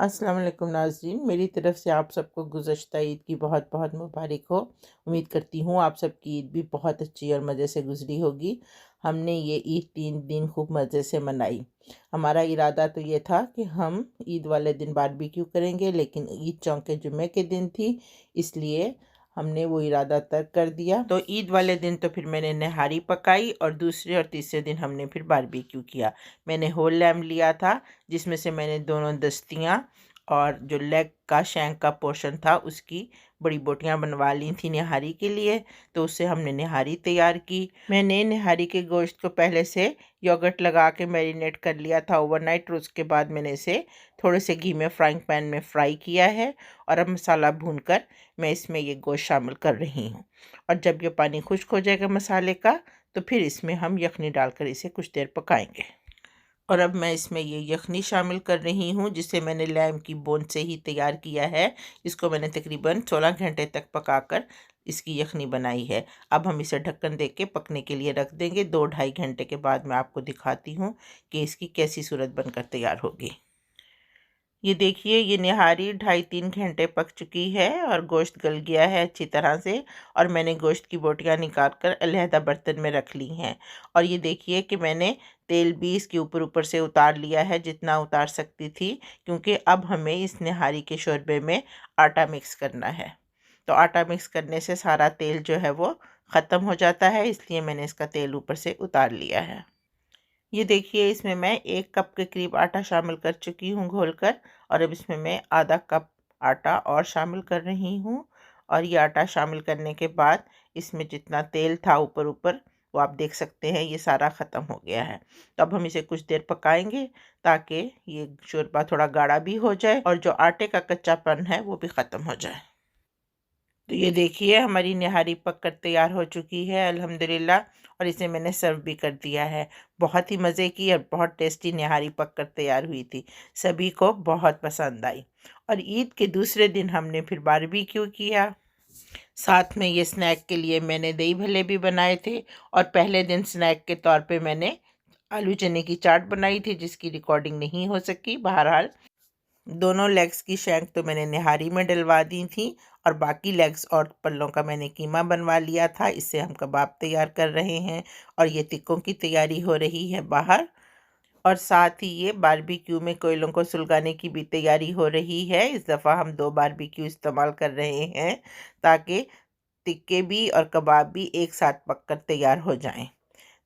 अस्सलाम वालेकुम नाज़रीन, मेरी तरफ से आप सबको गुज़श्ता ईद की बहुत बहुत मुबारक हो। उम्मीद करती हूँ आप सबकी ईद भी बहुत अच्छी और मज़े से गुज़री होगी। हमने ये ईद 3 दिन खूब मज़े से मनाई। हमारा इरादा तो ये था कि हम ईद वाले दिन बारबेक्यू करेंगे, लेकिन ईद चौके जुमे के दिन थी, इसलिए हमने वो इरादा तर्क कर दिया। तो ईद वाले दिन तो फिर मैंने नहारी पकाई और दूसरे और तीसरे दिन हमने फिर बारबेक्यू किया। मैंने होल लैम्ब लिया था, जिसमें से मैंने दोनों दस्तियाँ और जो लेग का शैंक का पोर्शन था उसकी बड़ी बोटियां बनवा ली थी निहारी के लिए। तो उससे हमने निहारी तैयार की। मैंने निहारी के गोश्त को पहले से योगर्ट लगा के मैरिनेट कर लिया था ओवरनाइट, और उसके बाद मैंने इसे थोड़े से घी में फ्राइंग पैन में फ्राई किया है। और अब मसाला भूनकर मैं इसमें ये गोश्त शामिल कर रही हूँ। और जब ये पानी खुश्क हो जाएगा मसाले का, तो फिर इसमें हम यखनी डालकर इसे कुछ देर पकाएंगे। और अब मैं इसमें ये यखनी शामिल कर रही हूँ, जिसे मैंने लैम्ब की बोन से ही तैयार किया है। इसको मैंने तकरीबन 16 घंटे तक पकाकर इसकी यखनी बनाई है। अब हम इसे ढक्कन दे के पकने के लिए रख देंगे। 2-2.5 घंटे के बाद मैं आपको दिखाती हूँ कि इसकी कैसी सूरत बनकर तैयार होगी। ये देखिए, ये निहारी 2.5-3 घंटे पक चुकी है और गोश्त गल गया है अच्छी तरह से। और मैंने गोश्त की बोटियां निकाल कर अलहदा बर्तन में रख ली हैं। और ये देखिए कि मैंने तेल भी इसके ऊपर ऊपर से उतार लिया है, जितना उतार सकती थी, क्योंकि अब हमें इस निहारी के शोरबे में आटा मिक्स करना है। तो आटा मिक्स करने से सारा तेल जो है वो ख़त्म हो जाता है, इसलिए मैंने इसका तेल ऊपर से उतार लिया है। ये देखिए, इसमें मैं 1 कप के करीब आटा शामिल कर चुकी हूँ घोलकर। और अब इसमें मैं आधा कप आटा और शामिल कर रही हूँ। और ये आटा शामिल करने के बाद इसमें जितना तेल था ऊपर ऊपर, वो आप देख सकते हैं, ये सारा ख़त्म हो गया है। तो अब हम इसे कुछ देर पकाएंगे ताकि ये शोरबा थोड़ा गाढ़ा भी हो जाए और जो आटे का कच्चापन है वो भी ख़त्म हो जाए। तो ये देखिए, हमारी निहारी पक कर तैयार हो चुकी है अल्हम्दुलिल्लाह। और इसे मैंने सर्व भी कर दिया है। बहुत ही मज़े की और बहुत टेस्टी निहारी पक कर तैयार हुई थी। सभी को बहुत पसंद आई। और ईद के दूसरे दिन हमने फिर बारबेक्यू किया। साथ में ये स्नैक के लिए मैंने दही भल्ले भी बनाए थे। और पहले दिन स्नैक के तौर पे मैंने आलू चने की चाट बनाई थी, जिसकी रिकॉर्डिंग नहीं हो सकी। बहरहाल दोनों लेग्स की शैंक तो मैंने निहारी में डलवा दी थी, और बाकी लेग्स और पल्लों का मैंने कीमा बनवा लिया था। इससे हम कबाब तैयार कर रहे हैं। और ये टिक्कों की तैयारी हो रही है बाहर। और साथ ही ये बारबेक्यू में कोयलों को सुलगाने की भी तैयारी हो रही है। इस दफ़ा हम 2 बारबेक्यू इस्तेमाल कर रहे हैं, ताकि टिक्के भी और कबाब भी एक साथ पककर तैयार हो जाएं।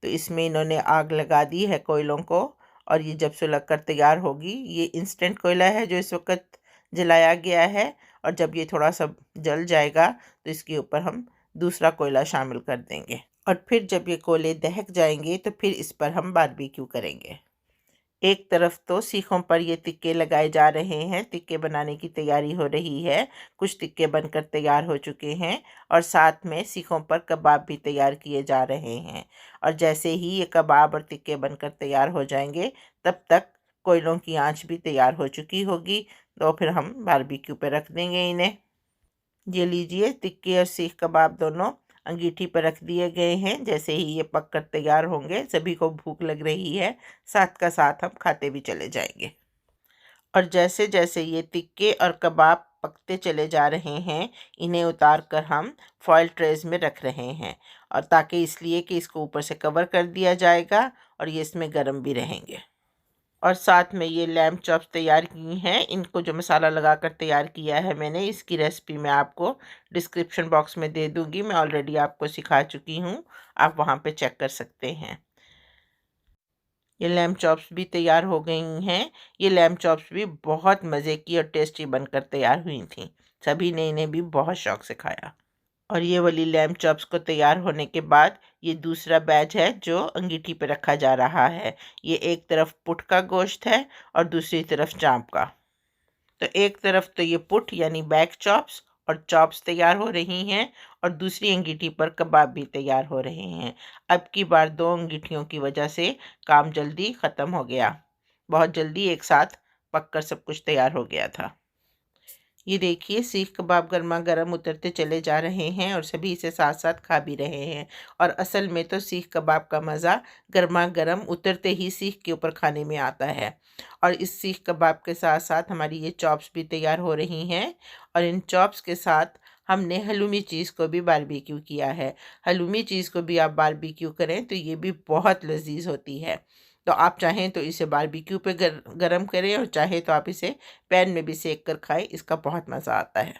तो इसमें इन्होंने आग लगा दी है कोयलों को। और ये जब सुलग कर तैयार होगी, ये इंस्टेंट कोयला है जो इस वक्त जलाया गया है। और जब ये थोड़ा सा जल जाएगा, तो इसके ऊपर हम दूसरा कोयला शामिल कर देंगे। और फिर जब ये कोयले दहक जाएंगे, तो फिर इस पर हम बारबेक्यू करेंगे। एक तरफ तो सीखों पर ये तिक्के लगाए जा रहे हैं, तिक्के बनाने की तैयारी हो रही है। कुछ तिक्के बनकर तैयार हो चुके हैं, और साथ में सीखों पर कबाब भी तैयार किए जा रहे हैं। और जैसे ही ये कबाब और तिक्के बनकर तैयार हो जाएंगे, तब तक कोयलों की आंच भी तैयार हो चुकी होगी। तो फिर हम बारबेक्यू पे रख देंगे इन्हें। ये लीजिए, तिक्के और सीख कबाब दोनों अंगीठी पर रख दिए गए हैं। जैसे ही ये पक कर तैयार होंगे, सभी को भूख लग रही है, साथ का साथ हम खाते भी चले जाएंगे। और जैसे जैसे ये तिक्के और कबाब पकते चले जा रहे हैं, इन्हें उतार कर हम फॉयल ट्रेज में रख रहे हैं। और ताकि इसलिए कि इसको ऊपर से कवर कर दिया जाएगा और ये इसमें गर्म भी रहेंगे। और साथ में ये लैम्ब चॉप्स तैयार की हैं। इनको जो मसाला लगाकर तैयार किया है मैंने, इसकी रेसिपी मैं आपको डिस्क्रिप्शन बॉक्स में दे दूँगी। मैं ऑलरेडी आपको सिखा चुकी हूँ, आप वहाँ पे चेक कर सकते हैं। ये लैम्ब चॉप्स भी तैयार हो गई हैं। ये लैम्ब चॉप्स भी बहुत मज़े की और टेस्टी बनकर तैयार हुई थी। सभी ने इन्हें भी बहुत शौक से खाया। और ये वाली लैम्ब चॉप्स को तैयार होने के बाद ये दूसरा बैच है जो अंगीठी पे रखा जा रहा है। ये एक तरफ पुट का गोश्त है और दूसरी तरफ चाँप का। तो एक तरफ तो ये पुट यानी बैक चॉप्स और चॉप्स तैयार हो रही हैं, और दूसरी अंगीठी पर कबाब भी तैयार हो रहे हैं। अब की बार 2 अंगीठियों की वजह से काम जल्दी ख़त्म हो गया। बहुत जल्दी एक साथ पककर सब कुछ तैयार हो गया था। ये देखिए सीख कबाब गर्मा गर्म उतरते चले जा रहे हैं और सभी इसे साथ साथ खा भी रहे हैं। और असल में तो सीख कबाब का मज़ा गर्मा गर्म उतरते ही सीख के ऊपर खाने में आता है। और इस सीख कबाब के साथ साथ हमारी ये चॉप्स भी तैयार हो रही हैं। और इन चॉप्स के साथ हमने हलूमी चीज़ को भी बारबेक्यू किया है। हलूमी चीज़ को भी आप बारबेक्यू करें तो ये भी बहुत लजीज होती है। तो आप चाहें तो इसे बारबेक्यू पे गरम करें और चाहे तो आप इसे पैन में भी सेक कर खाएं, इसका बहुत मज़ा आता है।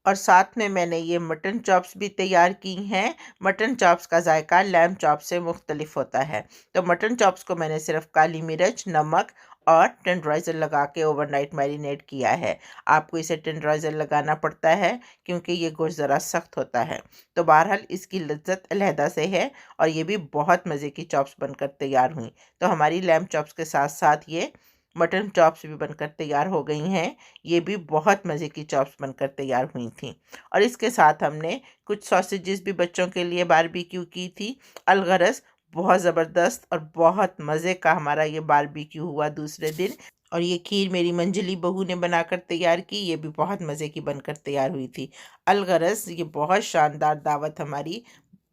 और साथ में मैंने ये मटन चॉप्स भी तैयार की हैं। मटन चॉप्स का जायका लैम चॉप से मुख्तलिफ होता है। तो मटन चॉप्स को मैंने सिर्फ काली मिर्च, नमक और टेंडराइज़र लगा के ओवरनाइट मैरिनेट किया है। आपको इसे टेंडराइज़र लगाना पड़ता है क्योंकि ये गोश्त ज़रा सख्त होता है। तो बहरहाल इसकी लज्जत अलहदा से है और ये भी बहुत मज़े की चॉप्स बनकर तैयार हुई। तो हमारी लैम चॉप्स के साथ साथ ये मटन चॉप्स भी बनकर तैयार हो गई हैं। ये भी बहुत मज़े की चॉप्स बनकर तैयार हुई थी। और इसके साथ हमने कुछ सॉसेजेस भी बच्चों के लिए बारबेक्यू की थी। अलगरज बहुत ज़बरदस्त और बहुत मज़े का हमारा ये बारबेक्यू हुआ दूसरे दिन। और ये खीर मेरी मंजली बहू ने बनाकर तैयार की, ये भी बहुत मज़े की बनकर तैयार हुई थी। अलगरज ये बहुत शानदार दावत हमारी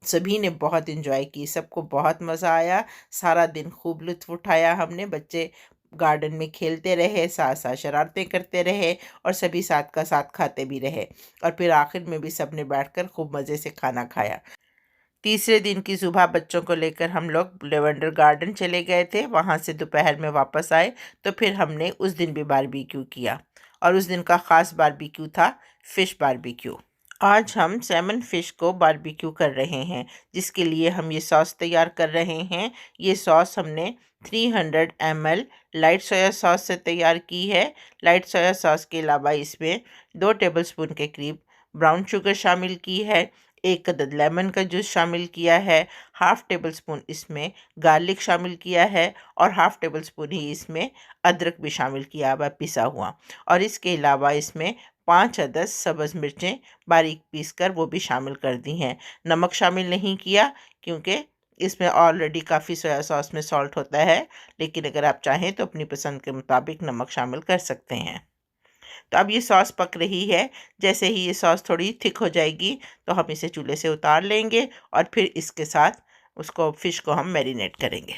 सभी ने बहुत इन्जॉय की, सबको बहुत मज़ा आया। सारा दिन खूब लुत्फ़ उठाया हमने। बच्चे गार्डन में खेलते रहे, साथ साथ शरारतें करते रहे और सभी साथ का साथ खाते भी रहे। और फिर आखिर में भी सब ने बैठकर खूब मज़े से खाना खाया। तीसरे दिन की सुबह बच्चों को लेकर हम लोग लेवेंडर गार्डन चले गए थे। वहाँ से दोपहर में वापस आए तो फिर हमने उस दिन भी बारबेक्यू किया। और उस दिन का ख़ास बारबेक्यू था फ़िश बारबेक्यू। आज हम सैमन फ़िश को बारबेक्यू कर रहे हैं, जिसके लिए हम ये सॉस तैयार कर रहे हैं। ये सॉस हमने 300 ml लाइट सोया सॉस से तैयार की है। लाइट सोया सॉस के अलावा इसमें 2 टेबलस्पून के करीब ब्राउन शुगर शामिल की है, 1 अदद लेमन का जूस शामिल किया है, हाफ़ टेबल स्पून इसमें गार्लिक शामिल किया है और हाफ़ टेबल स्पून ही इसमें अदरक भी शामिल किया हुआ पिसा हुआ। और इसके अलावा इसमें 5 अदद सब्ज़ मिर्चें बारीक पीस कर वो भी शामिल कर दी हैं। नमक शामिल नहीं किया क्योंकि इसमें ऑलरेडी काफ़ी सोया सॉस में सॉल्ट होता है, लेकिन अगर आप चाहें तो अपनी पसंद के मुताबिक नमक शामिल कर सकते हैं। तो अब ये सॉस पक रही है। जैसे ही ये सॉस थोड़ी थिक हो जाएगी तो हम इसे चूल्हे से उतार लेंगे और फिर इसके साथ उसको फ़िश को हम मैरिनेट करेंगे।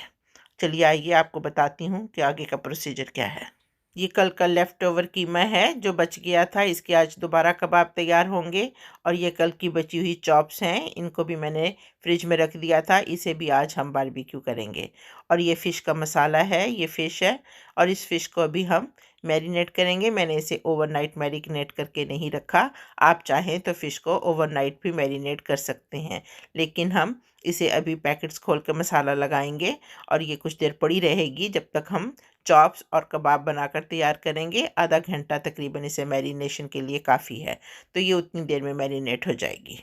चलिए आइए आपको बताती हूँ कि आगे का प्रोसीजर क्या है। ये कल का लेफ़्ट ओवर कीमा है जो बच गया था, इसके आज दोबारा कबाब तैयार होंगे। और ये कल की बची हुई चॉप्स हैं, इनको भी मैंने फ्रिज में रख दिया था, इसे भी आज हम बारबेक्यू करेंगे। और ये फ़िश का मसाला है, ये फ़िश है और इस फ़िश को अभी हम मैरिनेट करेंगे। मैंने इसे ओवरनाइट मैरिनेट करके नहीं रखा। आप चाहें तो फ़िश को ओवरनाइट भी मैरिनेट कर सकते हैं, लेकिन हम इसे अभी पैकेट्स खोल कर मसाला लगाएंगे और ये कुछ देर पड़ी रहेगी जब तक हम चॉप्स और कबाब बनाकर तैयार करेंगे। आधा घंटा तकरीबन इसे मैरिनेशन के लिए काफ़ी है, तो ये उतनी देर में मैरिनेट हो जाएगी।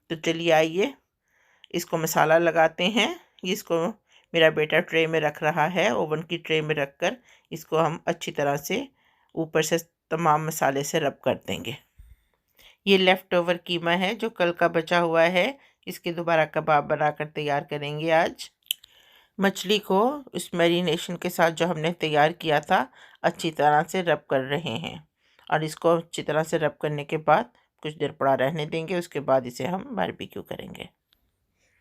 तो चलिए आइए इसको मसाला लगाते हैं। इसको मेरा बेटा ट्रे में रख रहा है, ओवन की ट्रे में रख कर इसको हम अच्छी तरह से ऊपर से तमाम मसाले से रब कर देंगे। ये लेफ़्ट ओवर कीमा है जो कल का बचा हुआ है, इसके दोबारा कबाब बनाकर तैयार करेंगे आज। मछली को उस मैरिनेशन के साथ जो हमने तैयार किया था अच्छी तरह से रब कर रहे हैं और इसको अच्छी तरह से रब करने के बाद कुछ देर पड़ा रहने देंगे। उसके बाद इसे हम बारबेक्यू करेंगे।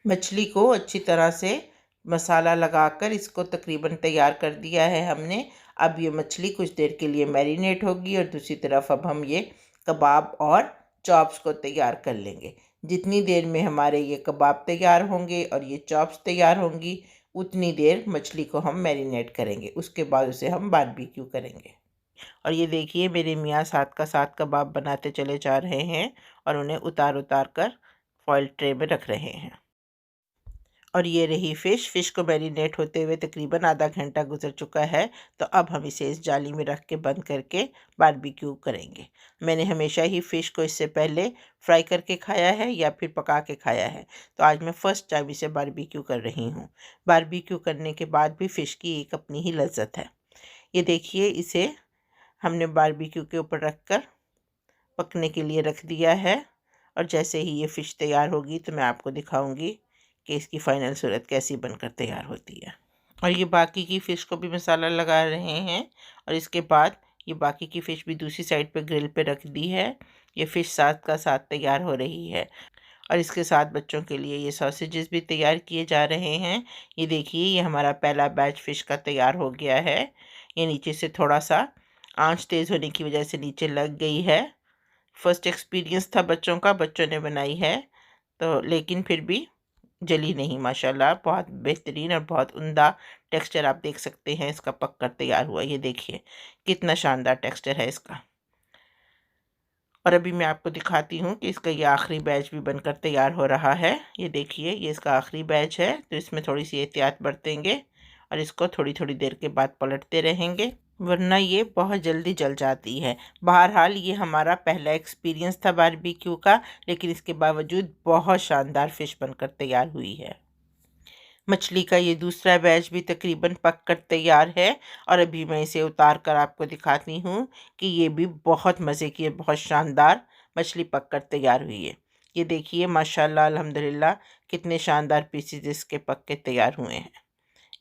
मछली को अच्छी तरह से मसाला लगाकर इसको तकरीबन तैयार कर दिया है हमने। अब ये मछली कुछ देर के लिए मैरिनेट होगी और दूसरी तरफ अब हम ये कबाब और चॉप्स को तैयार कर लेंगे। जितनी देर में हमारे ये कबाब तैयार होंगे और ये चॉप्स तैयार होंगी उतनी देर मछली को हम मैरिनेट करेंगे, उसके बाद उसे हम बारबेक्यू करेंगे। और ये देखिए मेरे मियाँ साथ का साथ कबाब बनाते चले जा रहे हैं और उन्हें उतार उतार कर फॉइल ट्रे में रख रहे हैं। और ये रही फ़िश को मैरिनेट होते हुए तकरीबन आधा घंटा गुजर चुका है। तो अब हम इसे इस जाली में रख के बंद करके बारबेक्यू करेंगे। मैंने हमेशा ही फ़िश को इससे पहले फ्राई करके खाया है या फिर पका के खाया है, तो आज मैं फ़र्स्ट टाइम इसे बारबेक्यू कर रही हूँ। बारबेक्यू करने के बाद भी फ़िश की एक अपनी ही लज्जत है। ये देखिए इसे हमने बारबेक्यू के ऊपर रख कर पकने के लिए रख दिया है और जैसे ही ये फ़िश तैयार होगी तो मैं आपको दिखाऊंगी कि इसकी फ़ाइनल सूरत कैसी बनकर तैयार होती है। और ये बाकी की फ़िश को भी मसाला लगा रहे हैं और इसके बाद ये बाकी की फ़िश भी दूसरी साइड पे ग्रिल पे रख दी है। ये फ़िश साथ का साथ तैयार हो रही है और इसके साथ बच्चों के लिए ये सॉसेजेस भी तैयार किए जा रहे हैं। ये देखिए, ये हमारा पहला बैच फ़िश का तैयार हो गया है। ये नीचे से थोड़ा सा आंच तेज़ होने की वजह से नीचे लग गई है। फर्स्ट एक्सपीरियंस था बच्चों का, बच्चों ने बनाई है तो, लेकिन फिर भी जली नहीं। माशाल्लाह बहुत बेहतरीन और बहुत उम्दा टेक्सचर आप देख सकते हैं इसका पक कर तैयार हुआ। ये देखिए कितना शानदार टेक्सचर है इसका। और अभी मैं आपको दिखाती हूँ कि इसका ये आखिरी बैच भी बनकर तैयार हो रहा है। ये देखिए, ये इसका आखिरी बैच है तो इसमें थोड़ी सी एहतियात बरतेंगे और इसको थोड़ी थोड़ी देर के बाद पलटते रहेंगे, वरना ये बहुत जल्दी जल जाती है। बहरहाल ये हमारा पहला एक्सपीरियंस था बारबेक्यू का, लेकिन इसके बावजूद बहुत शानदार फ़िश बनकर तैयार हुई है। मछली का ये दूसरा बैच भी तकरीबन पक कर तैयार है और अभी मैं इसे उतार कर आपको दिखाती हूँ कि ये भी बहुत मज़े की, बहुत शानदार मछली पक कर तैयार हुई है। ये देखिए माशाल्लाह अल्हम्दुलिल्लाह कितने शानदार पीसेज इसके पक के तैयार हुए हैं।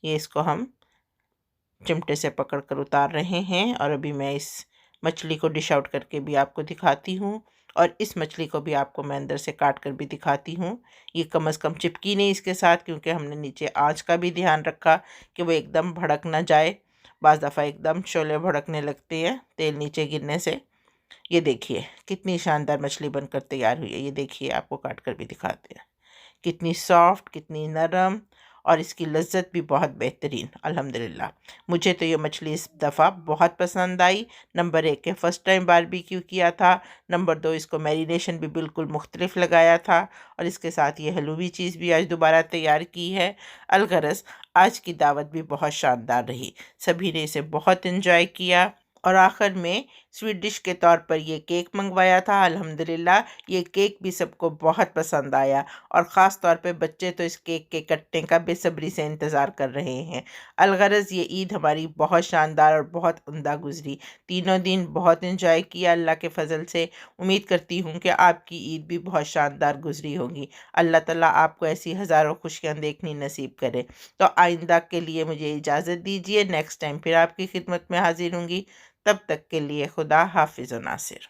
ये इसको हम चिमटे से पकड़ कर उतार रहे हैं और अभी मैं इस मछली को डिश आउट करके भी आपको दिखाती हूँ और इस मछली को भी आपको मैं अंदर से काट कर भी दिखाती हूँ। ये कम से कम चिपकी नहीं इसके साथ, क्योंकि हमने नीचे आंच का भी ध्यान रखा कि वो एकदम भड़क ना जाए। बाज़ दफ़ा एकदम शोले भड़कने लगते हैं तेल नीचे गिरने से। ये देखिए कितनी शानदार मछली बनकर तैयार हुई है। ये देखिए, आपको काट कर भी दिखाते हैं कितनी सॉफ्ट, कितनी नरम और इसकी लज़्ज़त भी बहुत बेहतरीन अल्हम्दुलिल्लाह। मुझे तो ये मछली इस दफ़ा बहुत पसंद आई। नंबर 1 के फ़र्स्ट टाइम बारबेक्यू किया था, नंबर 2 इसको मैरिनेशन भी बिल्कुल मुख्तलिफ लगाया था और इसके साथ ये हलूवी चीज़ भी आज दोबारा तैयार की है। अलगरज़ आज की दावत भी बहुत शानदार रही, सभी ने इसे बहुत इन्जॉय किया और आखिर में स्वीट डिश के तौर पर ये केक मंगवाया था। अल्हम्दुलिल्लाह ये केक भी सबको बहुत पसंद आया और ख़ास तौर पे बच्चे तो इस केक के कटने का बेसब्री से इंतज़ार कर रहे हैं। अलगरज़ ये ईद हमारी बहुत शानदार और बहुत उम्दा गुज़री। तीनों दिन बहुत इन्जॉय किया अल्लाह के फ़ज़ल से। उम्मीद करती हूँ कि आपकी ईद भी बहुत शानदार गुज़री होगी। अल्लाह ताला आपको ऐसी हज़ारों खुशियाँ देखनी नसीब करे। तो आइंदा के लिए मुझे इजाज़त दीजिए। नेक्स्ट टाइम फिर आपकी खिदमत में हाज़िर होंगी। तब तक के लिए खुदा हाफ़िज़ व नासिर।